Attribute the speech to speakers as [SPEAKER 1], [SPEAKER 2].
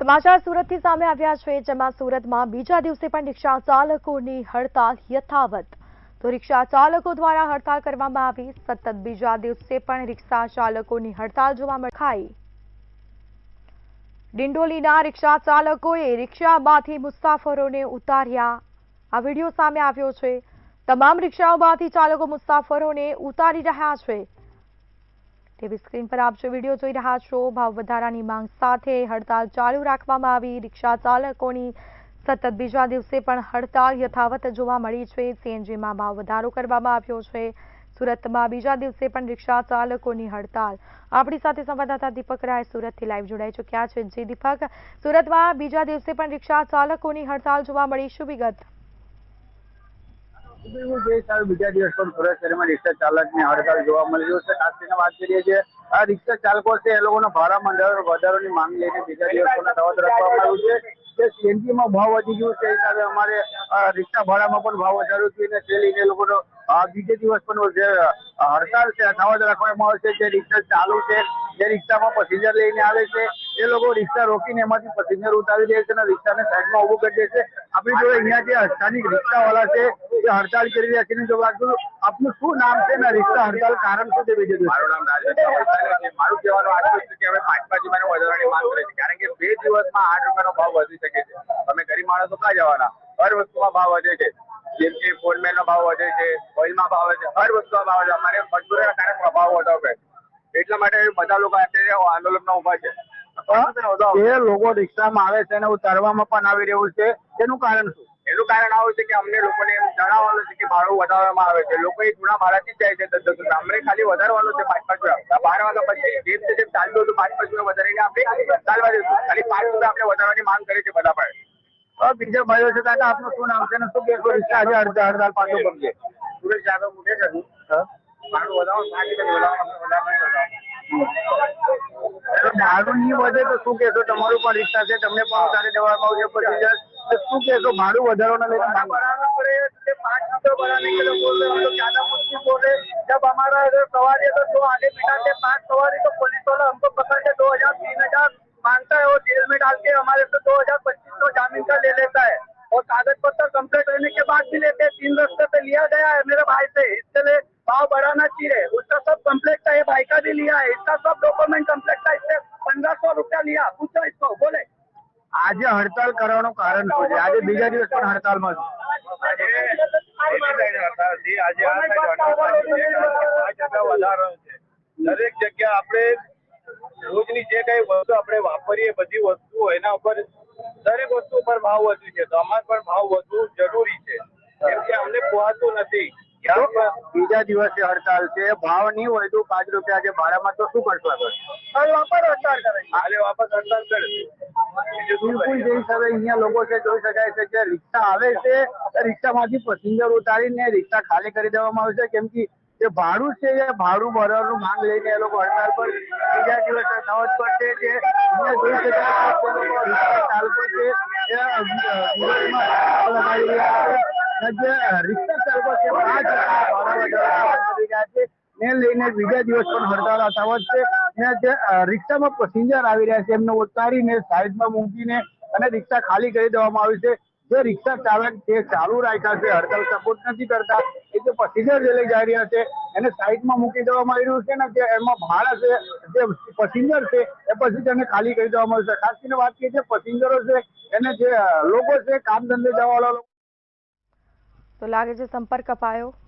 [SPEAKER 1] સમાચાર સુરતથી સામે આવ્યા છે, જેમાં સુરતમાં બીજા દિવસે પણ રિક્ષા ચાલકોની હડતાલ યથાવત। તો રિક્ષા ચાલકો દ્વારા હડતાલ કરવામાં આવી। સતત બીજા દિવસે પણ રિક્ષા ચાલકોની હડતાલ જોવા મળી। ડિંડોલીના રિક્ષા ચાલકોએ રિક્ષામાંથી મુસાફરોને ઉતાર્યા। આ વિડીયો સામે આવ્યો છે। તમામ રિક્ષાઓમાંથી ચાલકો મુસાફરોને ઉતારી રહ્યા છે। ટીવી સ્ક્રીન પર આપ જે વિડીયો જોઈ રહ્યા છો, ભાવ વધારાની માંગ સાથે હડતાલ ચાલુ રાખવામાં આવી। રિક્ષા ચાલકોની સતત બીજા દિવસે પણ હડતાલ યથાવત જોવા મળી છે। સીએનજીમાં ભાવ વધારો કરવામાં આવ્યો છે। સુરતમાં બીજા દિવસે પણ રિક્ષા ચાલકોની હડતાલ। આપણી સાથે સંવાદદાતા દીપક રાય સુરતથી લાઈવ જોડાઈ ચૂક્યા છે। જી દીપક, સુરતમાં બીજા દિવસે પણ રિક્ષા ચાલકોની હડતાલ જોવા મળી, શું વિગત?
[SPEAKER 2] બીજા દિવસ પણ સુરત શહેરમાં રિક્ષા ચાલકની હડતાલ જોવા મળી રહ્યું છે। ખાસ કરીને વાત કરીએ છીએ, આ રિક્ષા ચાલકો છે એ લોકોના ભાડામાં વધારાની માંગ લઈને બીજા દિવસ પણ યથાવત રાખવામાં આવ્યું છે। સીએનજીમાં ભાવ વધી ગયું છે, હિસાબે અમારે રિક્ષા ભાડામાં પણ ભાવ વધારો થઈને તે લઈને લોકોનો બીજે દિવસ પણ જે હડતાલ છે યથાવત રાખવામાં આવે છે। જે રિક્ષા ચાલુ છે, જે રિક્ષામાં પેસેન્જર લઈને આવે છે એ લોકો રિક્ષા રોકીને એમાંથી પેસેન્જર ઉતારી દે છે અને રિક્ષાને સાઈડમાં ઉભું કરી દે છે। આપણી જોડે અહીંયા જે સ્થાનિક રિક્ષાવાળા છે એ હડતાલ કરી રહ્યા છે। જો વાત કરું, આપનું શું નામ છે ને રિક્ષા હડતાલ કારણ શું છે? બીજે દિવસ
[SPEAKER 3] મારું નામ રાજેશ છે। મારું કહેવાનું આટલું છે કે હવે 5 રૂપિયાનો વધારાની માંગ કરે છે, કારણ કે 2 દિવસમાં 8 રૂપિયાનો ભાવ વધી શકે છે। તમે ગરીબ માણસો ક્યાં જવાના? હર વસ્તુમાં ભાવ વધે છે, જેમ કે ફોનમેનનો ભાવ વધે છે, ઓઇલમાં ભાવ વધે છે, હર વસ્તુમાં ભાવ વધે છે। અમારે મજબૂરીના કારણે ભાવ વધારે એટલા માટે બધા લોકો અત્યારે આંદોલનમાં ઉભા છે।
[SPEAKER 2] જે લોકો રિક્ષામાં આવે છે અને ઉતારવામાં પણ આવી રહ્યું છે, તેનું કારણ શું?
[SPEAKER 3] એનું કારણ આવું છે કે અમને લોકોને એમ જણાવવાનું છે કે ભાડું વધારવામાં આવે છે। લોકો એ જૂના ભાડાથી જ જાય છે 10-10 રૂપિયા, અમને ખાલી વધારવાનું છે 5-5 રૂપિયા। 12 વાગ્યા પછી જેમ છે તેમ ચાલતું હતું, 5-5 રૂપિયા વધારીને આપણે ચાલવા દઈશું। ખાલી 5 રૂપિયા આપણે વધારવાની માંગ કરી છે બધા પાસે।
[SPEAKER 2] બીજા ભાઈઓ છે, કાકા આપનું શું નામ છે ને શું કહેશો? રિક્ષા આજે હડતાલ પાછું કરશે?
[SPEAKER 3] સુરેશ યાદવ મુકેશ હતું, ભાડું વધારવાનું
[SPEAKER 2] ભાડું નહીં વધે તો શું કહેશો? તમારું પણ રિક્ષા છે, તમને પણ ઉતારી દેવામાં આવશે પેસેન્જર, શું કહેશો? ભાડું વધારવાના લઈને
[SPEAKER 3] बढ़ाना पड़ेगा। 5 रुपये बढ़ाने के लिए बोल रहे हैं, हम लोग ज्यादा कुछ नहीं बोल रहे। जब हमारा सवारी है तो 2 आगे बिठाते, 5 सवारी तो पुलिस वाला हमको पकड़ के 2000-3000 मांगता है। वो जेल में डाल के हमारे से 2000-2500 जामीन का ले लेता है और कागज पत्र कंप्लीट रहने के बाद भी लेते हैं। 3 रस्ते पे लिया गया है मेरे भाई से, इसके लिए भाव बढ़ाना चाहिए। उसका सब कंप्लीट था, ये भाई का भी लिया है, इसका सब डॉक्यूमेंट कंप्लीट था, इससे 1500 रुपया लिया। पूछो इसको, बोले
[SPEAKER 2] આજે હડતાલ કરવાનું કારણ શું છે? આજે બીજા દિવસ પણ હડતાલમાં છે।
[SPEAKER 3] આજે આ વધારો છે। દરેક જગ્યા આપણે રોજની જે કઈ વસ્તુ આપણે વાપરીએ બધી વસ્તુઓ એના ઉપર દરેક વસ્તુ પર ભાવ વધ્યું છે, તો અમારે પણ ભાવ વધવું જરૂરી છે, કેમ કે અમને પોહાતું નથી।
[SPEAKER 2] બીજા દિવસે હડતાલ છે, ભાવ નહીં હોય તો 5 રૂપિયા જે ભાડામાં, તો શું કરશો?
[SPEAKER 3] વાપસ હડતાલ કરે, કાલે વાપસ હડતાલ કરે।
[SPEAKER 2] બિલકુલ જે હિસાબે અહીંયા લોકો છે જોઈ શકાય છે કે રિક્ષા આવે છે, રિક્ષામાંથી પેસેન્જર ઉતારીને રિક્ષા ખાલી કરી દેવામાં આવે છે, કેમ કે જે ભાડું છે એ ભાડું ભરવાનું માંગ લઈને એ લોકો હડતાલ પર બીજા દિવસે યથાવત પર છે। જે અહીંયા જોઈ શકાય છે કે રિક્ષા ચાલકો છે એ વિરોધમાં લગાડી રહ્યા છે। જે રિક્ષા ચાલકો છે 5 ભાડા વધારવા કરી રહ્યા છે, ને લઈને બીજા દિવસ પણ હડતાલ યથાવત છે। ને જે રિક્ષામાં પેસેન્જર આવી રહ્યા છે એમને ઉતારીને સાઈડમાં મૂકીને અને રિક્ષા ખાલી કરી દેવામાં આવી છે। જે રિક્ષા ચાલક છે ચાલુ રાખ્યા છે, હડતાલ સપોર્ટ નથી કરતા, એ જે પેસેન્જર જે લઈ જઈ રહ્યા છે એને સાઈડમાં મૂકી દેવામાં આવી રહ્યું છે ને જે એમાં ભાડા છે, જે પેસેન્જર છે એ પેસેન્જરને ખાલી કરી દેવામાં આવ્યું છે। ખાસ કરીને વાત કરીએ છીએ પેસેન્જરો છે એને જે લોકો છે કામ ધંધે જવાવાળા લોકો,
[SPEAKER 1] તો લાગે છે સંપર્ક અપાયો।